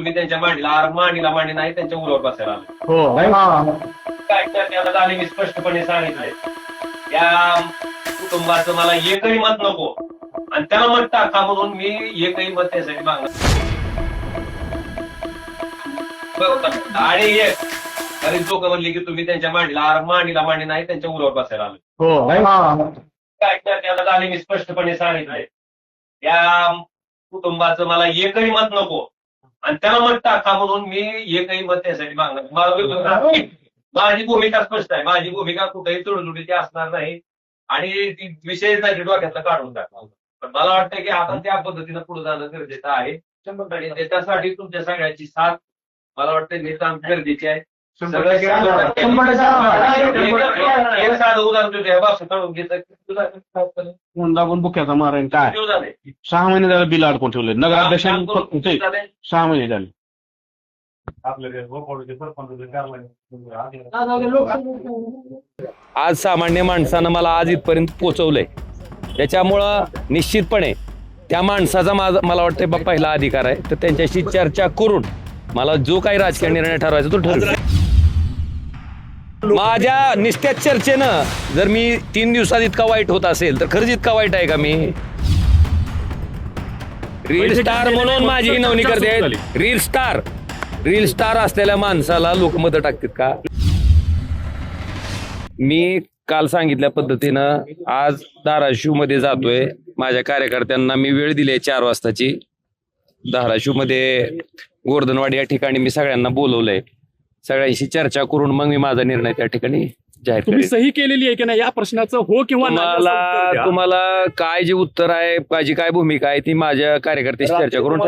तुम्ही त्यांच्या मांडीला मांडी नाही त्यांच्या उरावर बसायला आलो. हो काय तर त्याला झाले मी स्पष्टपणे सांगितलंय या कुटुंबाचं मला एकही मत नको आणि त्याला मत टाका म्हणून मी एकही मत त्यासाठी मागणार. आणि एक अरे लोक म्हणले की तुम्ही त्यांच्या मांडीला मांडी नाही त्यांच्या उरावर बसायला आलो. हो काय तर त्याला झाले मी स्पष्टपणे सांगितलंय या कुटुंबाचं मला एकही मत नको आणि त्याला मत टाका म्हणून मी एकही मत त्यासाठी मागणार. माझी भूमिका स्पष्ट आहे. माझी भूमिका कुठेही तुडतुडीची असणार नाही आणि ती विषय नाही डोक्यातला काढून टाकला. पण मला वाटतं की आपण त्या पद्धतीनं पुढे जाणं गरजेचं आहे आणि त्याच्यासाठी तुमच्या सगळ्यांची साथ मला वाटतं नितांत गरजेची आहे. एक साधं उदाहरण तुझ्या बाप काढून कोण लागून बुक्याचा मारायला काय झालंय 6 महिने त्याला बिल अडकून ठेवले नगराध्यक्षांनी 6 महिने झाले. आज सामान्य माणसानं मला आज इथपर्यंत पोहोचवलंय. त्याच्यामुळं निश्चितपणे त्या माणसाचा मला वाटतं पहिला अधिकार आहे. तर त्यांच्याशी चर्चा करून मला जो काही राजकीय निर्णय ठरवायचा तो ठरवेल. माझ्या निस्त्यात चर्चेनं जर मी 3 दिवसात इतका वाईट होत असेल तर खरंच इतका वाईट आहे का मी? रील स्टार म्हणून माझी नवनी करते. रील स्टार असलेल्या माणसाला लोक मत टाकतात का? मी काल सांगितल्या पद्धतीनं आज धाराशिव मध्ये जातोय. माझ्या कार्यकर्त्यांना मी वेळ दिली 4 वाजताची. धाराशिव मध्ये गोर्धनवाडी या ठिकाणी मी सगळ्यांना बोलवलंय. सगळ्यांशी चर्चा करून मग मी माझा निर्णय त्या ठिकाणी जाहीर तुम्ही करेन. सही केलेली आहे की नाही या प्रश्नाचं हो किंवा नाही असं उत्तर द्या. तुम्हाला काय जे उत्तर आहे माझी काय भूमिका आहे ती माझ्या कार्यकर्त्याशी चर्चा करून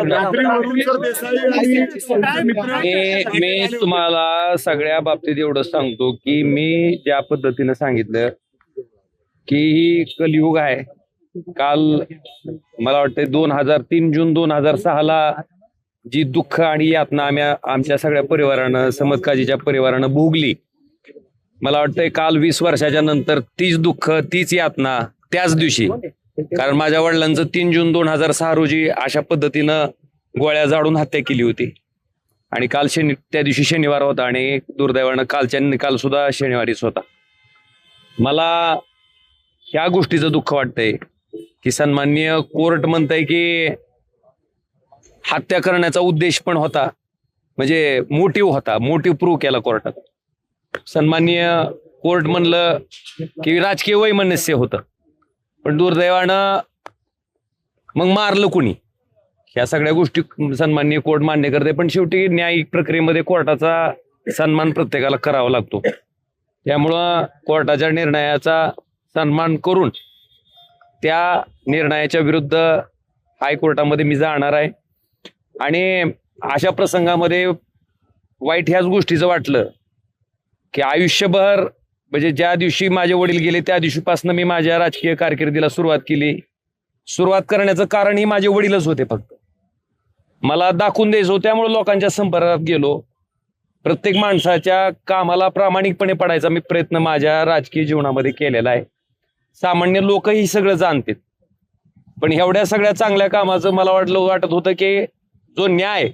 मी तुम्हाला सगळ्या बाबतीत एवढं सांगतो की मी ज्या पद्धतीनं सांगितलं की ही कलियुग आहे. काल मला वाटतं 2003 जून 2006 जी दुःख आणि यातना आम्ही आमच्या सगळ्या परिवारानं समदकाजीच्या परिवारानं भोगली. मला वाटतंय काल 20 वर्षाच्या नंतर तीच दुःख तीच यातना त्याच दिवशी, कारण माझ्या वडिलांचं 3 जून 2006 रोजी अशा पद्धतीनं गोळ्या झाडून हत्या केली होती आणि काल त्या दिवशी शनिवार होता आणि दुर्दैवानं कालच्या निकाल सुद्धा शनिवारीच होता. मला ह्या गोष्टीचं दुःख वाटतंय की सन्माननीय कोर्ट म्हणतंय की हत्या करण्याचा उद्देश पण होता, म्हणजे मोटिव्ह होता, मोटिव्ह प्रूव्ह केला कोर्टात. सन्माननीय कोर्ट म्हणलं की राजकीय वैमनस्य होतं, पण दुर्दैवानं मग मारलं कुणी? ह्या सगळ्या गोष्टी सन्माननीय कोर्ट मान्य करते, पण शेवटी न्यायिक प्रक्रियेमध्ये कोर्टाचा सन्मान प्रत्येकाला करावा लागतो. त्यामुळं कोर्टाच्या निर्णयाचा सन्मान करून त्या निर्णयाच्या विरुद्ध हायकोर्टामध्ये मी जाणार आहे. आणि अशा प्रसंगामध्ये वाईट ह्याच गोष्टीचं वाटलं की आयुष्यभर म्हणजे ज्या दिवशी माझे वडील गेले त्या दिवशीपासून मी माझ्या राजकीय कारकिर्दीला सुरुवात केली. सुरुवात करण्याचं कारण ही माझे वडीलच होते. फक्त मला दाखवून द्यायचं होतं, त्यामुळे लोकांच्या संपर्कात गेलो. प्रत्येक माणसाच्या कामाला प्रामाणिकपणे पडायचा मी प्रयत्न माझ्या राजकीय जीवनामध्ये केलेला आहे. सामान्य लोकही सगळं जाणतात, पण एवढ्या सगळ्या चांगल्या कामाचं मला वाटत होतं की जो न्याय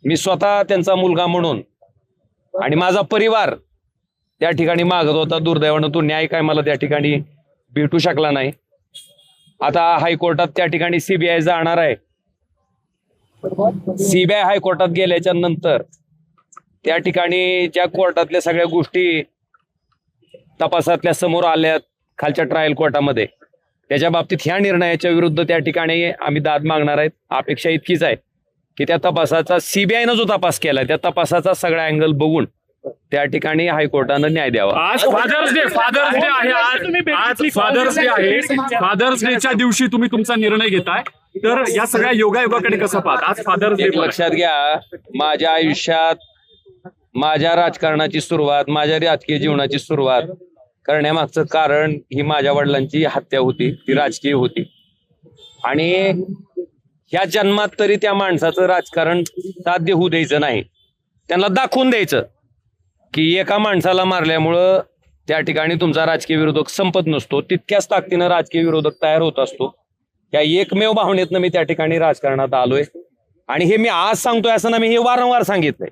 मी स्वतः त्यांचा मुलगा म्हणून आणि माझा परिवार त्या ठिकाणी मागत होता, दुर्दैवानं तो न्याय काय मला त्या ठिकाणी भेटू शकला नाही. आता हायकोर्टात त्या ठिकाणी सीबीआय जाणार आहे. सीबीआय हायकोर्टात गेल्याच्या नंतर त्या ठिकाणी ज्या कोर्टातल्या सगळ्या गोष्टी तपासातल्या समोर आल्यात खालच्या ट्रायल कोर्टामध्ये, त्याच्या बाबतीत ह्या निर्णयाच्या विरुद्ध त्या ठिकाणी आम्ही दाद मागणार आहेत. अपेक्षा इतकीच आहे की त्या तपासाचा सीबीआयनं जो तपास केलाय त्या तपासाचा सगळा अँगल बघून त्या ठिकाणी हायकोर्टानं न्याय द्यावा. आज फादर्स डे आहे. आज फादर्स डे आहे. फादर्स डेच्या दिवशी तुम्ही तुमचा निर्णय घेताय, तर या सगळ्या योगायोगाकडे कसं पाहत? आज फादर्स डे लक्षात घ्या, माझ्या आयुष्यात माझ्या राजकारणाची सुरुवात, माझ्या राजकीय जीवनाची सुरुवात करण्यामागचं कारण ही माझ्या वडिलांची हत्या होती, ती राजकीय होती. आणि ह्या जन्मात तरी त्या माणसाचं राजकारण साध्य होऊ द्यायचं नाही. त्यांना दाखवून द्यायचं की एका माणसाला मारल्यामुळं त्या ठिकाणी तुमचा राजकीय विरोधक संपत नसतो, तितक्याच ताकदीनं राजकीय विरोधक तयार होत असतो. या एकमेव भावनेतनं मी त्या ठिकाणी राजकारणात आलोय. आणि हे मी आज सांगतोय असं ना, मी हे वारंवार सांगितलंय.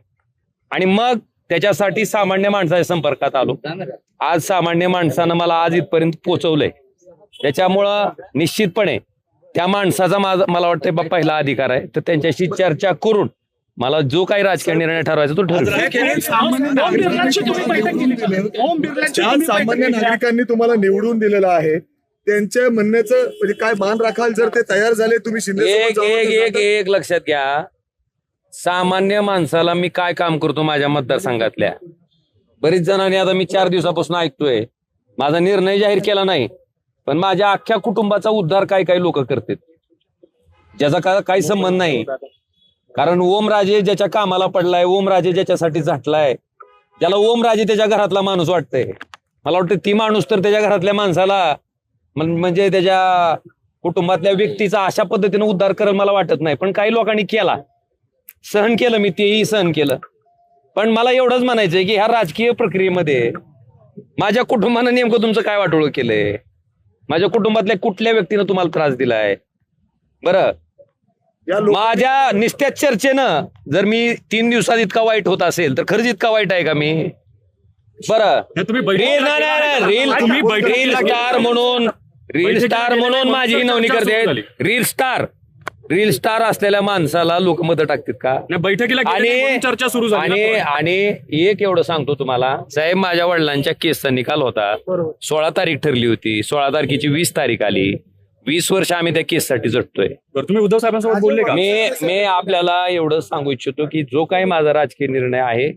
आणि मग त्याच्यासाठी सामान्य माणसाच्या संपर्कात आलो. आज सामान्य माणसानं मला आज इथपर्यंत पोहोचवलंय. त्याच्यामुळं निश्चितपणे त्या माणसाचा मला वाटतं पहिला अधिकार आहे. तर त्यांच्याशी चर्चा करून मला जो काही राजकीय निर्णय ठरवायचा तो ठरवेल. ज्या सामान्य नागरिकांनी तुम्हाला निवडून दिलेलं आहे त्यांच्या म्हणण्याचं म्हणजे काय मान राखाल जर ते तयार झाले तुम्ही शिंदे एक लक्षात घ्या. सामान्य माणसाला मी काय काम करतो माझ्या मतदारसंघातल्या बरीच जणांनी आता मी 4 दिवसापासून ऐकतोय. माझा निर्णय जाहीर केला नाही पण माझ्या अख्ख्या कुटुंबाचा उद्धार काही लोक करतात ज्याचा काही संबंध नाही. कारण ओमराजे ज्याच्या कामाला पडलाय, ओमराजे ज्याच्यासाठी झाटलाय, ज्याला ओमराजे त्याच्या घरातला माणूस वाटतंय, मला वाटतं ती माणूस तर त्याच्या घरातल्या माणसाला म्हणजे त्याच्या कुटुंबातल्या व्यक्तीचा अशा पद्धतीने उद्धार करेल मला वाटत नाही. पण काही लोकांनी केला, सहन केलं, मी तेही सहन केलं. पण मला एवढंच म्हणायचंय की ह्या राजकीय प्रक्रियेमध्ये माझ्या कुटुंबानं नेमकं तुमचं काय वाटोळं केलंय, माझ्या कुटुंबातल्या कुठल्या व्यक्तीनं तुम्हाला त्रास दिलाय. बरं, माझ्या निस्त्यात चर्चेनं जर मी 3 दिवसात इतका वाईट होत असेल तर खरंच इतका वाईट आहे का मी? बरं, रील स्टार म्हणून माझी विनवणी करते. रील स्टार असलेल्या माणसाला लोक मदत टाकतात का? बैठकीला चर्चा सुरू झाली. आणि एक एवढं सांगतो तुम्हाला साहेब, माझ्या वडिलांच्या केसचा निकाल होता. 16 तारीख ठरली होती. 16 तारखेची 20 तारीख आली. 20 वर्ष आम्ही त्या केससाठी झटतोय. तुम्ही उद्धव साहेबांसोबत बोलले का? मी आपल्याला एवढं सांगू इच्छितो की जो काही माझा राजकीय निर्णय आहे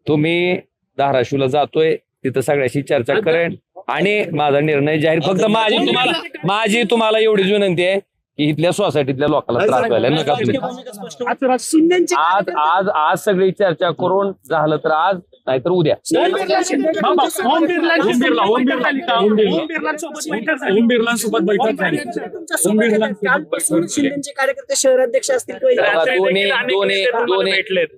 तो मी धाराशिवला जातोय, तिथं सगळ्याशी चर्चा करेन आणि माझा निर्णय जाहीर. फक्त माझी तुम्हाला एवढीच विनंती आहे की इथल्या सोसायटीतल्या लोकांना त्रास व्हायला नका. आज सगळी चर्चा करून झालं तर आज, नाहीतर उद्या. ओम बिर्लांसोबत बैठक झाली. शिंदेचे कार्यकर्ते शहराध्यक्ष असतील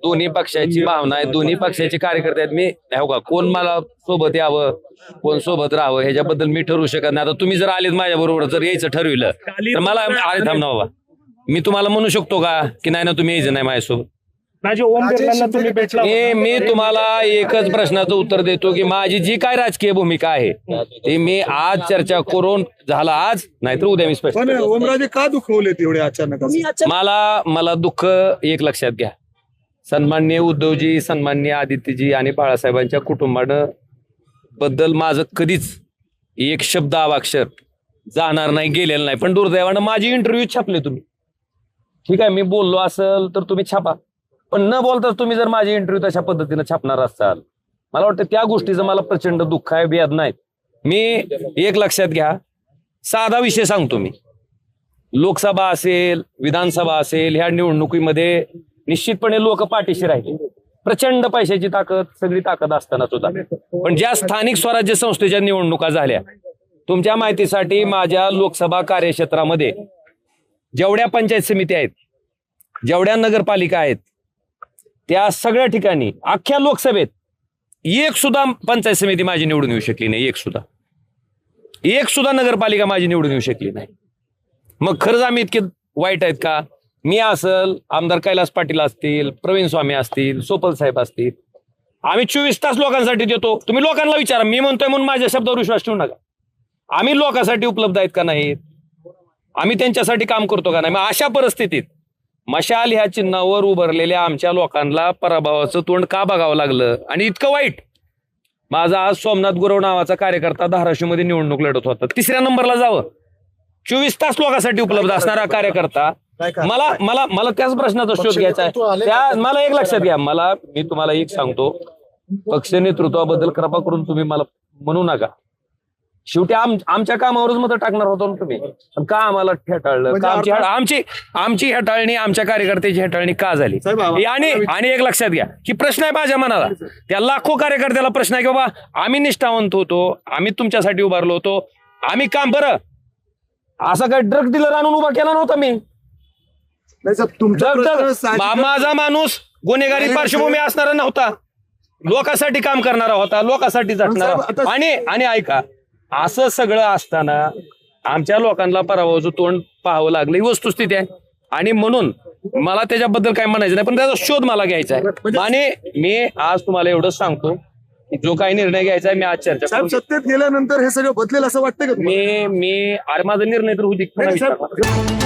दोन्ही पक्षाची भावना आहे. दोन्ही पक्षाचे कार्यकर्ते आहेत. मी का कोण मला सोबत यावं, कोण सोबत राहावं ह्याच्याबद्दल मी ठरवू शकत नाही. आता तुम्ही जर आलेत माझ्या बरोबर, जर यायचं ठरविलं तर मला अरे थांब ना बाबा, मी तुम्हाला म्हणू शकतो का की नाही ना तुम्ही यायचं नाही माझ्यासोबत? मी तुम्हाला एकच प्रश्नाचं उत्तर देतो की माझी जी काय राजकीय भूमिका आहे ती मी आज चर्चा करून झाला आज, नाहीतर उद्या मी स्पष्ट. ओमराजे का दुखवले तेवढे अचानक? मला दुःख एक लक्षात घ्या. सन्माननीय उद्धवजी, सन्माननीय आदित्यजी आणि बाळासाहेबांच्या कुटुंबानं बद्दल माझं कधीच एक शब्द अवाक्षर जाणार नाही, गेलेलं नाही. पण दुर्दैवानं माझी इंटरव्ह्यू छापले तुम्ही. ठीक आहे, मी बोललो असेल तर तुम्ही छापा, पण न बोलताच तुम्ही जर माझी इंटरव्ह्यू तशा पद्धतीनं छापणार असाल, मला वाटतं त्या गोष्टीचं मला प्रचंड दुःख आहे, वेदना आहेत. मी एक लक्षात घ्या, साधा विषय सांगतो मी. लोकसभा असेल, विधानसभा असेल, ह्या निवडणुकीमध्ये निश्चितपणे लोक पाठीशी राहिले. प्रचंड पैशाची ताकद, सगळी ताकद असताना सुद्धा. पण ज्या स्थानिक स्वराज्य संस्थेच्या निवडणुका झाल्या, तुमच्या माहितीसाठी माझ्या लोकसभा कार्यक्षेत्रामध्ये जेवढ्या पंचायत समिती आहेत, जेवढ्या नगरपालिका आहेत, त्या सगळ्या ठिकाणी अख्ख्या लोकसभेत एक सुद्धा पंचायत समिती माझी निवडून येऊ शकली नाही. एक सुद्धा नगरपालिका माझी निवडून येऊ शकली नाही. मग खरंच आम्ही इतके वाईट आहेत का? मी असेल, आमदार कैलास पाटील असतील, प्रवीण स्वामी असतील, सोपल साहेब असतील, आम्ही 24 तास लोकांसाठी देतो. तुम्ही लोकांना विचारा, मी म्हणतोय म्हणून माझ्या शब्दावर विश्वास ठेवू नका. आम्ही लोकांसाठी उपलब्ध आहेत का नाहीत? आम्ही त्यांच्यासाठी काम करतो का नाही? मग अशा परिस्थितीत मशाल ह्या चिन्हावर उभारलेल्या आमच्या लोकांना पराभवाचं तोंड का बघावं लागलं? आणि इतकं वाईट, माझा आज सोमनाथ गुरव नावाचा कार्यकर्ता धाराशिवमध्ये निवडणूक लढत होता. 3ऱ्या नंबरला जावं, 24 तास लोकांसाठी उपलब्ध असणारा कार्यकर्ता. मला त्याच प्रश्नाचा शोध घ्यायचा आहे. मला एक लक्षात घ्या, मी तुम्हाला एक सांगतो, पक्ष नेतृत्वाबद्दल कृपा करून तुम्ही मला म्हणू नका. शेवटी आमच्या कामावरच मत टाकणार होतो ना तुम्ही. का आम्हाला हेटाळलं? का आमची हेटाळणी, आमच्या कार्यकर्त्याची हेटाळणी का झाली? आणि एक लक्षात घ्या की प्रश्न आहे माझ्या मनाला, त्या लाखो कार्यकर्त्याला प्रश्न आहे की बाबा आम्ही निष्ठावंत होतो, आम्ही तुमच्यासाठी उभारलो होतो, आम्ही काम. बरं, असं काही ड्रग डीलर आणून उभा केला नव्हता मी. माझा माणूस गुन्हेगारी पार्श्वभूमी असणारा नव्हता, लोकांसाठी काम करणारा होता, लोकांसाठी झटणारा. आणि ऐका, असं सगळं असताना आमच्या लोकांना पराभवाचं तोंड पाहावं लागलं, ही वस्तुस्थिती आहे. आणि म्हणून मला त्याच्याबद्दल काय म्हणायचं नाही, पण त्याचा शोध मला घ्यायचा आहे. आणि मी आज तुम्हाला एवढंच सांगतो की जो काही निर्णय घ्यायचा आहे मी आज चर्चा साहेब करू. सत्तेत गेल्यानंतर हे सगळं बदलेल असं वाटतं का तुम्हाला? मी अरे माझा निर्णय तर होती नाही, साहेब,